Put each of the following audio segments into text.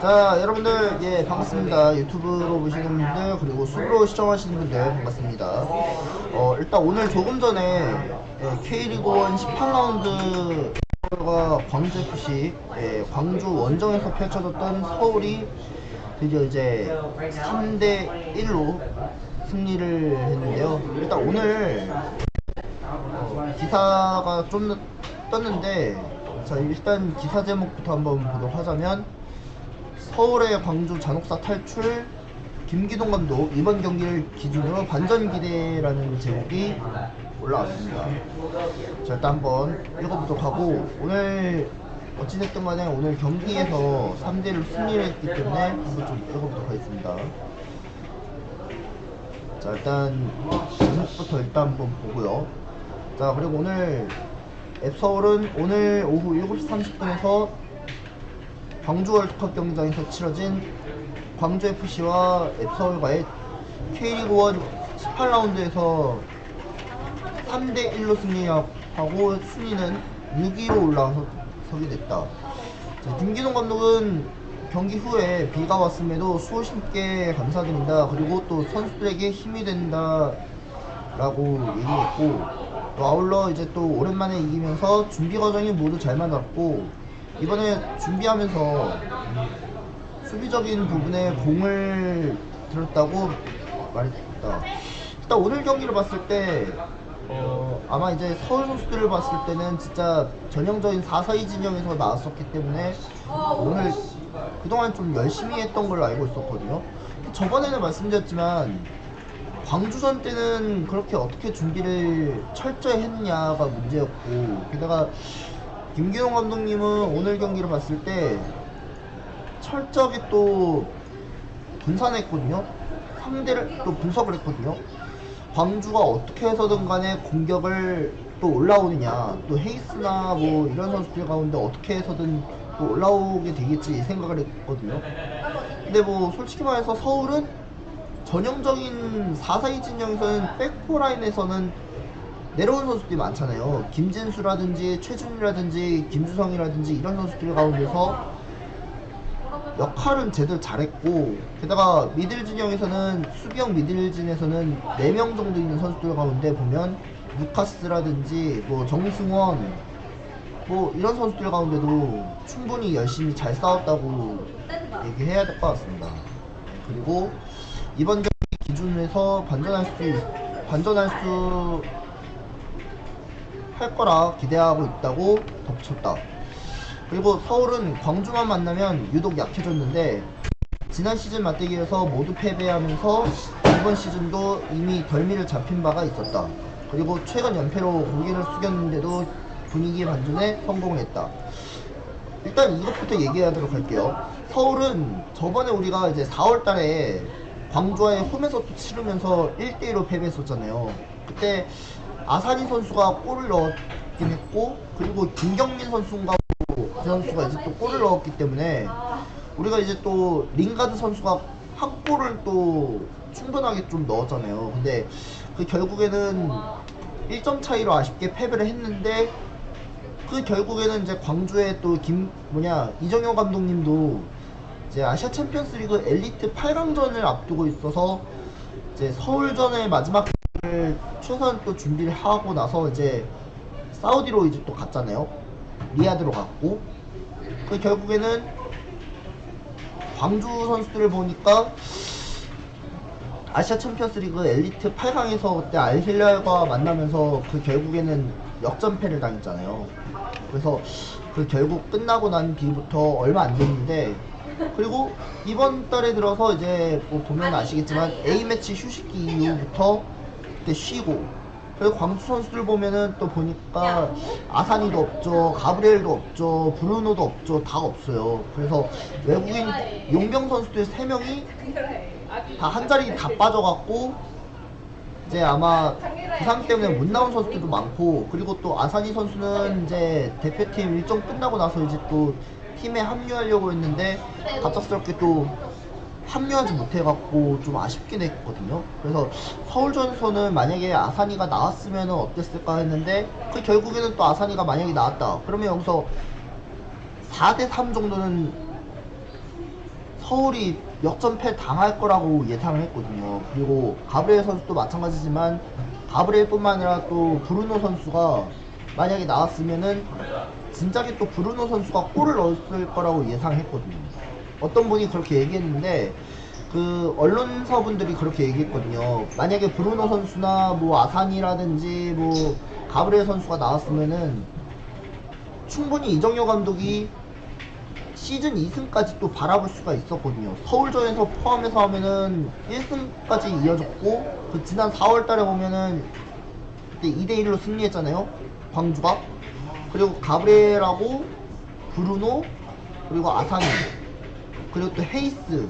자, 여러분들, 예, 반갑습니다. 유튜브로 보시는 분들, 그리고 수브로 시청하시는 분들, 반갑습니다. 일단 오늘 조금 전에, K리그1 18라운드가 광주FC, 광주 원정에서 펼쳐졌던 서울이 드디어 이제 3대1로 승리를 했는데요. 일단 오늘, 기사가 좀 떴는데, 자, 일단 기사 제목부터 한번 보도록 하자면, 서울의 광주 잔혹사 탈출, 김기동 감독 이번 경기를 기준으로 반전 기대라는 제목이 올라왔습니다. 자, 일단 한번 읽어보도록 하고, 오늘 어찌됐든 간에 오늘 경기에서 3대1로 승리를 했기 때문에 한번 좀 읽어보도록 하겠습니다. 자, 일단 제목부터 일단 한번 보고요. 자, 그리고 오늘 앱서울은 오늘 오후 7시 30분에서 광주 월드컵 경기장에서 치러진 광주FC와 앱서울과의 K리그1 18라운드에서 3대1로 승리하고 순위는 6위로 올라서게 됐다. 자, 김기동 감독은 경기 후에 비가 왔음에도 수고심께 감사드린다. 그리고 또 선수들에게 힘이 된다 라고 얘기했고, 또 아울러 이제 또 오랜만에 이기면서 준비 과정이 모두 잘 맞았고, 이번에 준비하면서 수비적인 부분에 공을 들었다고 말했다. 일단 오늘 경기를 봤을 때 아마 이제 서울 선수들을 봤을 때는 진짜 전형적인 4-4-2 진영에서 나왔었기 때문에 오늘 그동안 좀 열심히 했던 걸로 알고 있었거든요. 저번에는 말씀드렸지만 광주전 때는 그렇게 어떻게 준비를 철저히 했냐가 문제였고, 게다가 김기동 감독님은 오늘 경기를 봤을 때 철저하게 또 분산했거든요. 상대를 또 분석을 했거든요. 광주가 어떻게 해서든 간에 공격을 또 올라오느냐, 또 헤이스나 뭐 이런 선수들 가운데 어떻게 해서든 또 올라오게 되겠지 생각을 했거든요. 근데 뭐 솔직히 말해서 서울은 전형적인 4-4-2 진영에서는 백포라인에서는 내려온 선수들이 많잖아요. 김진수라든지 최준이라든지 김주성이라든지 이런 선수들 가운데서 역할은 제대로 잘했고, 게다가 미들 진영에서는 수비형 미들진에서는 4명 정도 있는 선수들 가운데 보면 루카스라든지 뭐 정승원 뭐 이런 선수들 가운데도 충분히 열심히 잘 싸웠다고 얘기해야 될 것 같습니다. 그리고 이번 경기 기준에서 반전할 수 할 거라 기대하고 있다고 덧붙였다. 그리고 서울은 광주만 만나면 유독 약해졌는데 지난 시즌 맞대결에서 모두 패배하면서 이번 시즌도 이미 덜미를 잡힌 바가 있었다. 그리고 최근 연패로 고개를 숙였는데도 분위기 반전에 성공했다. 일단 이것부터 얘기하도록 할게요. 서울은 저번에 우리가 이제 4월달에 광주와의 홈에서 또 치르면서 1대1로 패배했었잖아요. 그때 아사니 선수가 골을 넣었긴 했고, 그리고 김경민 선수가 이제 또 골을 넣었기 때문에 우리가 이제 또 링가드 선수가 한 골을 또 충분하게 좀 넣었잖아요. 근데 그 결국에는 1점 차이로 아쉽게 패배를 했는데, 그 결국에는 이제 광주의 또 이정효 감독님도 이제 아시아 챔피언스 리그 엘리트 8강전을 앞두고 있어서 이제 서울전의 마지막 최소한 또 준비를 하고 나서 이제 사우디로 이제 또 갔잖아요. 리야드로 갔고, 그 결국에는 광주 선수들을 보니까 아시아 챔피언스 리그 엘리트 8강에서 그때 알힐랄과 만나면서 그 결국에는 역전패를 당했잖아요. 그래서 그 결국 끝나고 난 뒤부터 얼마 안 됐는데, 그리고 이번 달에 들어서 이제 뭐 보면 아시겠지만 A매치 휴식기 이후부터 그때 쉬고, 그리고 광주 선수들 보면은 또 보니까 아사니도 없죠, 가브리엘도 없죠, 브루노도 없죠, 다 없어요. 그래서 외국인 용병 선수들 3명이 다 한 자리 다 빠져갖고 이제 아마 부상 때문에 못 나온 선수들도 많고, 그리고 또 아사니 선수는 이제 대표팀 일정 끝나고 나서 이제 또 팀에 합류하려고 했는데 갑작스럽게 또 합류하지 못해갖고 좀 아쉽긴 했거든요. 그래서 서울전에서는 만약에 아사니가 나왔으면 어땠을까 했는데, 그 결국에는 또 아사니가 만약에 나왔다 그러면 여기서 4대3 정도는 서울이 역전패 당할 거라고 예상을 했거든요. 그리고 가브리엘 선수도 마찬가지지만 가브리엘뿐만 아니라 또 브루노 선수가 만약에 나왔으면은 진작에 또 브루노 선수가 골을 넣었을 거라고 예상했거든요. 어떤 분이 그렇게 얘기했는데 그 언론사분들이 그렇게 얘기했거든요. 만약에 브루노 선수나 뭐 아산이라든지 뭐 가브리엘 선수가 나왔으면은 충분히 이정효 감독이 시즌 2승까지 또 바라볼 수가 있었거든요. 서울전에서 포함해서 하면은 1승까지 이어졌고 그 지난 4월달에 보면은 그때 2대1로 승리했잖아요. 광주가. 그리고 가브리엘하고 브루노 그리고 아사니 그리고 또 헤이스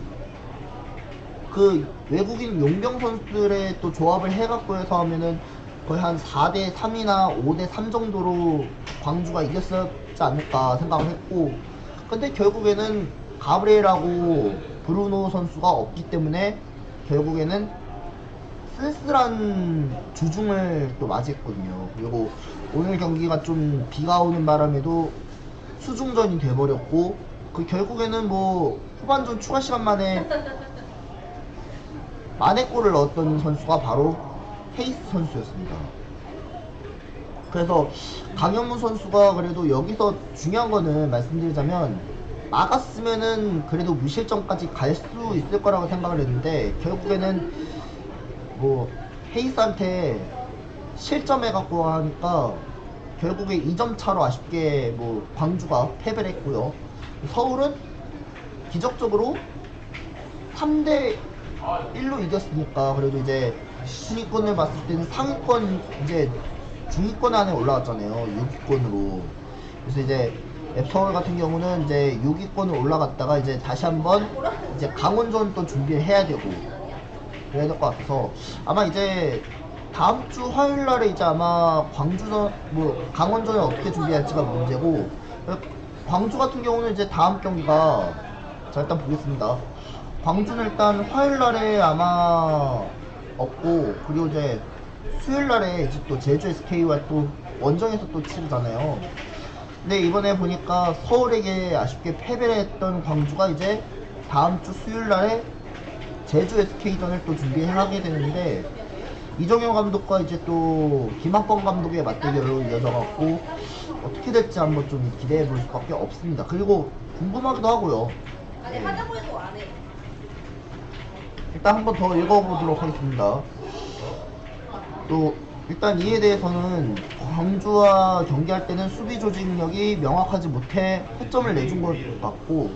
그 외국인 용병 선수들의 또 조합을 해갖고 해서 하면은 거의 한 4대3이나 5대3 정도로 광주가 이겼었지 않을까 생각을 했고, 근데 결국에는 가브리엘하고 브루노 선수가 없기 때문에 결국에는 쓸쓸한 주중을 또 맞이했거든요. 그리고 오늘 경기가 좀 비가 오는 바람에도 수중전이 돼버렸고, 그 결국에는 뭐 후반전 추가 시간 만에 만회골을 넣었던 선수가 바로 헤이스 선수였습니다. 그래서 강현무 선수가 그래도 여기서 중요한 거는 말씀드리자면 막았으면은 그래도 무실점까지 갈 수 있을 거라고 생각을 했는데 결국에는 뭐 헤이스한테 실점해갖고 하니까 결국에 2점 차로 아쉽게 뭐 광주가 패배를 했고요. 서울은 기적적으로 3대 1로 이겼으니까 그래도 이제 순위권을 봤을 때는 상위권 이제 중위권 안에 올라갔잖아요. 6위권으로. 그래서 이제 앱서울 같은 경우는 이제 6위권을 올라갔다가 이제 다시 한번 이제 강원전 또 준비를 해야 되고 그래야 될 것 같아서 아마 이제 다음 주 화요일 날에 이제 아마 광주전 뭐 강원전을 어떻게 준비할지가 문제고, 광주 같은 경우는 이제 다음 경기가 자 일단 보겠습니다. 광주는 일단 화요일 날에 아마 없고 그리고 이제 수요일 날에 이제 또 제주 SK와 또 원정에서 또 치르잖아요. 근데 이번에 보니까 서울에게 아쉽게 패배를 했던 광주가 이제 다음 주 수요일 날에 제주 SK전을 또 준비하게 되는데 이정효 감독과 이제 또 김학범 감독의 맞대결로 이어져갖고 어떻게 될지 한번 좀 기대해 볼 수밖에 없습니다. 그리고 궁금하기도 하고요. 아니 네. 하자고 해도 안 해. 일단 한번 더 읽어보도록 하겠습니다. 또 일단 이에 대해서는 광주와 경기할 때는 수비 조직력이 명확하지 못해 허점을 내준 것 같고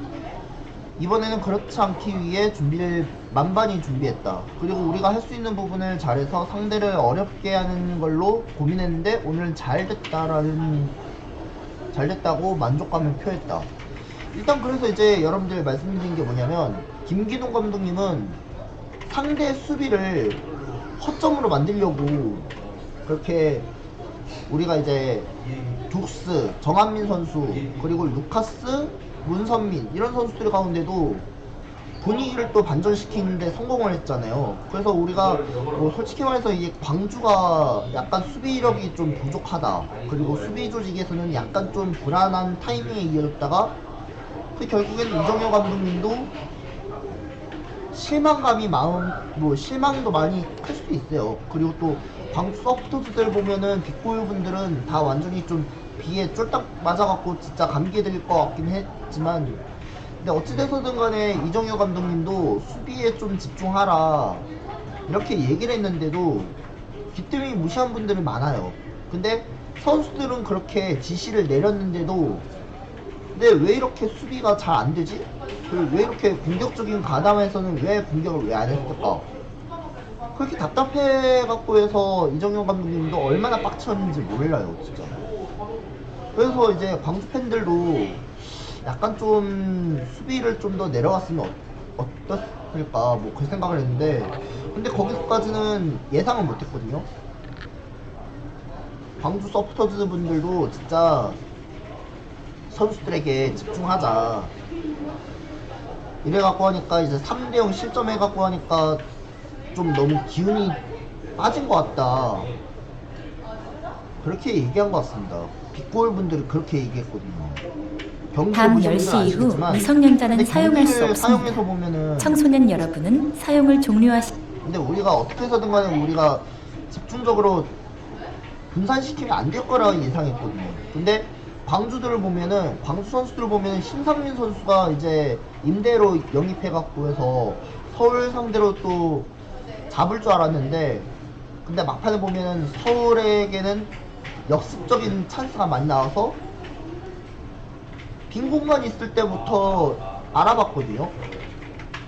이번에는 그렇지 않기 위해 준비를 만반히 준비했다. 그리고 우리가 할 수 있는 부분을 잘해서 상대를 어렵게 하는 걸로 고민했는데 오늘은 잘 됐다고 만족감을 표했다. 일단 그래서 이제 여러분들 말씀드린 게 뭐냐면 김기동 감독님은 상대 수비를 허점으로 만들려고 그렇게 우리가 이제 둑스, 정한민 선수 그리고 루카스, 문선민 이런 선수들 가운데도 분위기를 또 반전시키는데 성공을 했잖아요. 그래서 우리가 뭐 솔직히 말해서 이게 광주가 약간 수비력이 좀 부족하다 그리고 수비 조직에서는 약간 좀 불안한 타이밍에 이어졌다가 그 결국에는 이정효 감독님도 실망감이 실망도 많이 클 수도 있어요. 그리고 또 광주 서포터즈들 보면은 빅보이분들은 다 완전히 좀 비에 쫄딱 맞아갖고 진짜 감기에 들릴 것 같긴 했지만 근데 어찌돼서든 간에 이정효 감독님도 수비에 좀 집중하라 이렇게 얘기를 했는데도 귀뜸이 무시한 분들이 많아요. 근데 선수들은 그렇게 지시를 내렸는데도 근데 왜 이렇게 수비가 잘 안 되지? 왜 이렇게 공격적인 가담에서는 왜 공격을 왜 안 했을까? 그렇게 답답해갖고 해서 이정효 감독님도 얼마나 빡쳤는지 몰라요, 진짜. 그래서 이제 광주 팬들도 약간 좀 수비를 좀 더 내려갔으면 어땠을까, 뭐 그 생각을 했는데, 근데 거기서까지는 예상은 못했거든요. 광주 서포터즈 분들도 진짜 선수들에게 집중하자 이래갖고 하니까 이제 3대0 실점해갖고 하니까 좀 너무 기운이 빠진 것 같다 그렇게 얘기한 것 같습니다. 빅볼 분들이 그렇게 얘기했거든요. 경기를 밤 보신 분들은 10시 이후 아시겠지만 미성년자는 근데 사용할 수 경기를 없습니다. 사용해서 보면은 청소년 여러분은 사용을 근데 우리가 어떻게 해서든 간에 우리가 집중적으로 분산시키면 안 될 거라 예상했거든요. 근데 광주들을 보면은 광주 선수들을 보면은 심상민 선수가 이제 임대로 영입해갖고 해서 서울 상대로 또 잡을 줄 알았는데 근데 막판에 보면은 서울에게는 역습적인 찬스가 많이 나와서 빈 공간 있을 때부터 알아봤거든요.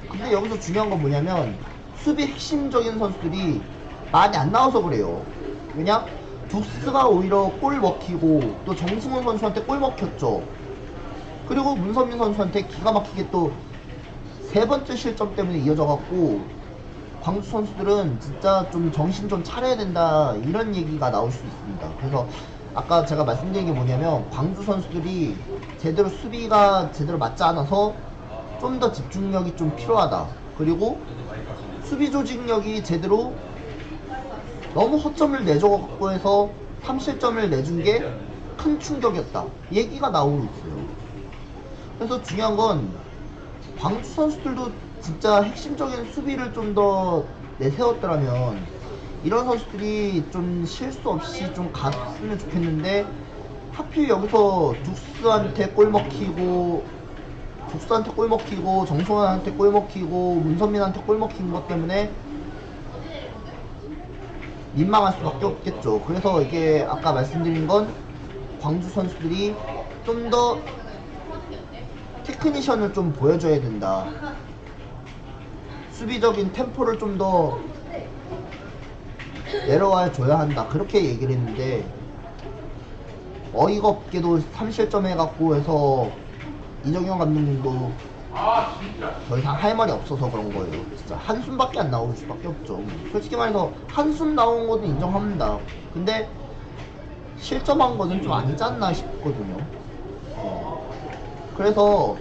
근데 여기서 중요한 건 뭐냐면 수비 핵심적인 선수들이 많이 안 나와서 그래요. 왜냐? 둑스가 오히려 골 먹히고 또 정승훈 선수한테 골 먹혔죠. 그리고 문선민 선수한테 기가 막히게 또 세 번째 실점 때문에 이어져갖고 광주 선수들은 진짜 좀 정신 좀 차려야 된다 이런 얘기가 나올 수 있습니다. 그래서 아까 제가 말씀드린 게 뭐냐면 광주 선수들이 제대로 수비가 제대로 맞지 않아서 좀 더 집중력이 좀 필요하다. 그리고 수비 조직력이 제대로 너무 허점을 내줘갖고 해서 3실점을 내준 게 큰 충격이었다 얘기가 나오고 있어요. 그래서 중요한 건 광주 선수들도 진짜 핵심적인 수비를 좀 더 내세웠더라면 이런 선수들이 좀 실수 없이 좀 갔으면 좋겠는데 하필 여기서 둑스한테 골 먹히고 정성환한테 골 먹히고 문선민한테 골 먹힌 것 때문에 민망할 수밖에 없겠죠. 그래서 이게 아까 말씀드린 건 광주 선수들이 좀 더 테크니션을 좀 보여줘야 된다. 수비적인 템포를 좀 더 내려와 줘야 한다. 그렇게 얘기를 했는데 어이가 없게도 3실점 해갖고 해서 이정현 감독님도 더 이상 할 말이 없어서 그런 거예요. 진짜 한숨밖에 안 나올 수밖에 없죠. 솔직히 말해서 한숨 나온 거는 인정합니다. 근데 실점한 거는 좀 아니지 않나 싶거든요. 그래서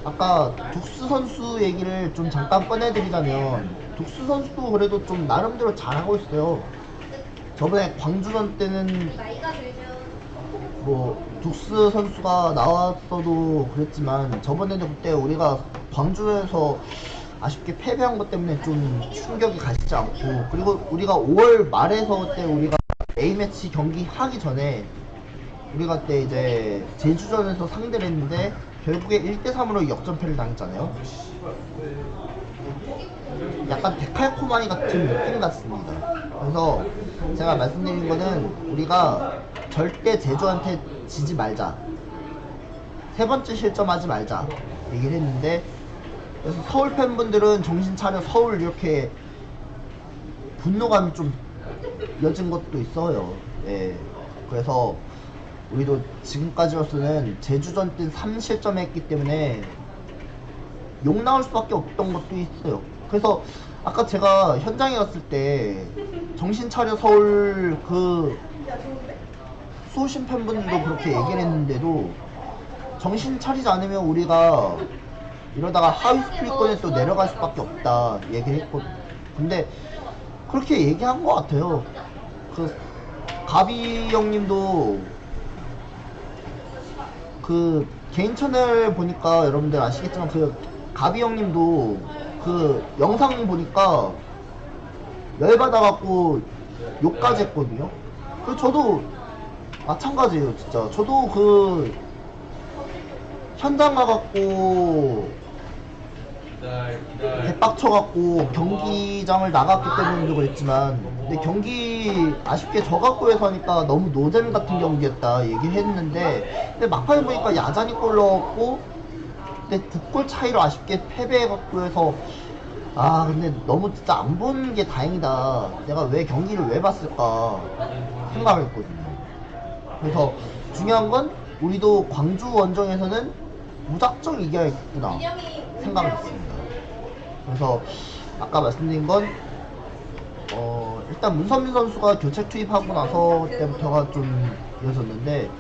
아까 둑스 선수 얘기를 좀 잠깐 꺼내드리자면 둑스 선수도 그래도 좀 나름대로 잘하고 있어요. 저번에 광주전 때는 뭐 둑스 선수가 나왔어도 그랬지만 저번에는 그때 우리가 광주에서 아쉽게 패배한 것 때문에 좀 충격이 가시지 않고 그리고 우리가 5월 말에서 그때 우리가 A매치 경기 하기 전에 우리가 그때 이제 제주전에서 상대를 했는데 결국에 1대3으로 역전패를 당했잖아요. 약간 데칼코마니 같은 느낌 같습니다. 그래서 제가 말씀드린 거는 우리가 절대 제주한테 지지 말자, 세 번째 실점하지 말자 얘기를 했는데 그래서 서울 팬분들은 정신 차려 서울 이렇게 분노감이 좀 이어진 것도 있어요. 예. 그래서 우리도 지금까지로서는 제주전 때 3실점 했기 때문에 욕 나올 수밖에 없던 것도 있어요. 그래서 아까 제가 현장에 갔을 때 정신 차려 서울 그 수호신 팬분들도 그렇게 얘기를 했는데도 정신 차리지 않으면 우리가 이러다가 하위 스플릿권에 또 내려갈 수밖에 없다 얘기를 했거든요. 근데 그렇게 얘기한 것 같아요. 그 가비 형님도 그 개인 채널 보니까 여러분들 아시겠지만 그 가비 형님도 그 영상 보니까 열받아갖고 욕까지 했거든요. 그 저도 마찬가지예요. 진짜 저도 그 현장 가갖고 대빡쳐갖고 경기장을 나갔기 때문에도 그랬지만 근데 경기 아쉽게 져갖고 해서 하니까 너무 노잼 같은 경기였다 얘기를 했는데 근데 막판에 보니까 야잔이 골 넣었고 근데 2골 차이로 아쉽게 패배해갖고 해서 아 근데 너무 진짜 안 본 게 다행이다. 내가 왜 경기를 왜 봤을까 생각을 했거든요. 그래서 중요한 건 우리도 광주 원정에서는 무작정 이겨야겠구나 생각을 했습니다. 그래서 아까 말씀드린 건 일단 문선민 선수가 교체 투입하고 나서 때부터가 좀 이어졌는데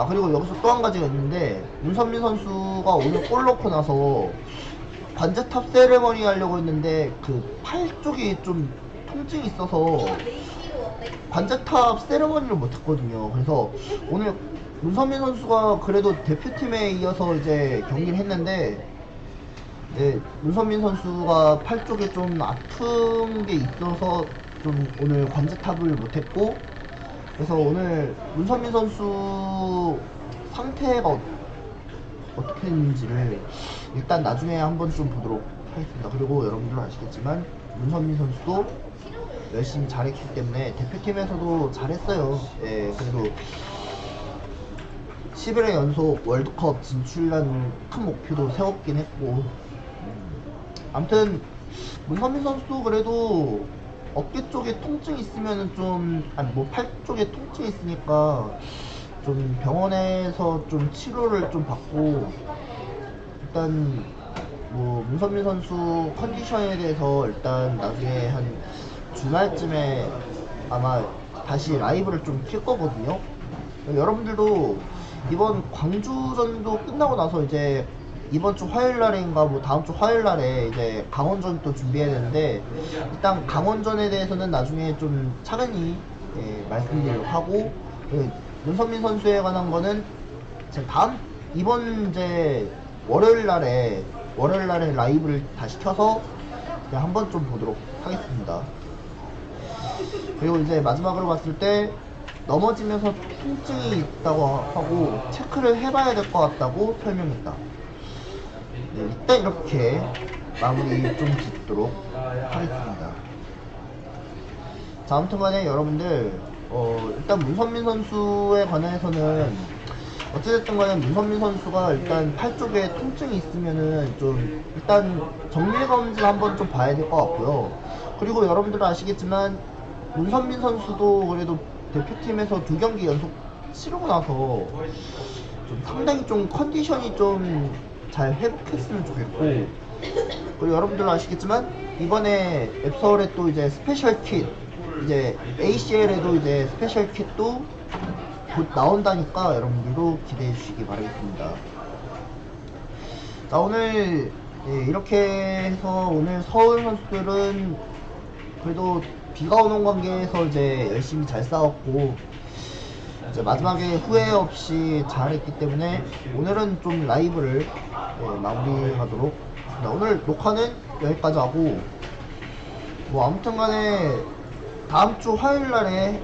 그리고 여기서 또 한 가지가 있는데 문선민 선수가 오늘 골 넣고 나서 관제탑 세레머니 하려고 했는데 그 팔 쪽이 좀 통증이 있어서 관제탑 세레머니를 못했거든요. 그래서 오늘 문선민 선수가 그래도 대표팀에 이어서 이제 경기를 했는데, 네, 문선민 선수가 팔 쪽에 좀 아픈 게 있어서 좀 오늘 관제탑을 못했고, 그래서 오늘 문선민 선수 상태가 어떻게 됐는지를 일단 나중에 한번 좀 보도록 하겠습니다. 그리고 여러분들 아시겠지만 문선민 선수도 열심히 잘했기 때문에 대표팀에서도 잘했어요. 예, 그래도 11회 연속 월드컵 진출이라는 큰 목표도 세웠긴 했고, 아무튼 문선민 선수도 그래도 어깨 쪽에 통증이 있으면은 좀, 아니 뭐 팔 쪽에 통증이 있으니까 좀 병원에서 좀 치료를 좀 받고, 일단 뭐 문선민 선수 컨디션에 대해서 일단 나중에 한 주말쯤에 아마 다시 라이브를 좀 킬 거거든요. 여러분들도 이번 광주전도 끝나고 나서 이제 이번 주 화요일 날인가 뭐 다음 주 화요일 날에 이제 강원전 또 준비해야 되는데, 일단 강원전에 대해서는 나중에 좀 차근히 말씀드리려고 하고, 문선민 선수에 관한 거는 제가 다음 이번 이제 월요일 날에 라이브를 다시 켜서 그냥 한번 좀 보도록 하겠습니다. 그리고 이제 마지막으로 봤을 때 넘어지면서 통증이 있다고 하고 체크를 해봐야 될 것 같다고 설명했다. 네, 일단 이렇게 마무리 좀 짓도록 하겠습니다. 자, 아무튼간에 여러분들 일단 문선민 선수에 관해서는 어찌됐든 간에 문선민 선수가 일단 팔 쪽에 통증이 있으면은 좀 일단 정밀검진 한번 좀 봐야 될 것 같고요. 그리고 여러분들은 아시겠지만 문선민 선수도 그래도 대표팀에서 2경기 연속 치르고 나서 좀 상당히 좀 컨디션이 좀 잘 회복했으면 좋겠고, 그리고 여러분들은 아시겠지만 이번에 앱서울에 또 이제 스페셜 킷, 이제 ACL에도 이제 스페셜 킷도 곧 나온다니까 여러분들도 기대해 주시기 바라겠습니다. 자, 오늘 이렇게 해서 오늘 서울 선수들은 그래도 비가 오는 관계에서 이제 열심히 잘 싸웠고, 이제 마지막에 후회 없이 잘했기 때문에 오늘은 좀 라이브를 마무리하도록 하겠습니다. 오늘 녹화는 여기까지 하고, 뭐 아무튼간에 다음 주 화요일 날에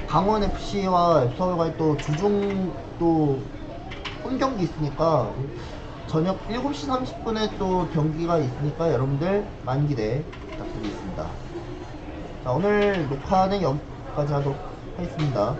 강원 FC와 앱서울과의 또 주중 또 홈경기 있으니까 저녁 7시 30분에 또 경기가 있으니까 여러분들 많은 기대 부탁드리겠습니다. 자, 오늘 녹화는 여기까지 하도록 하겠습니다.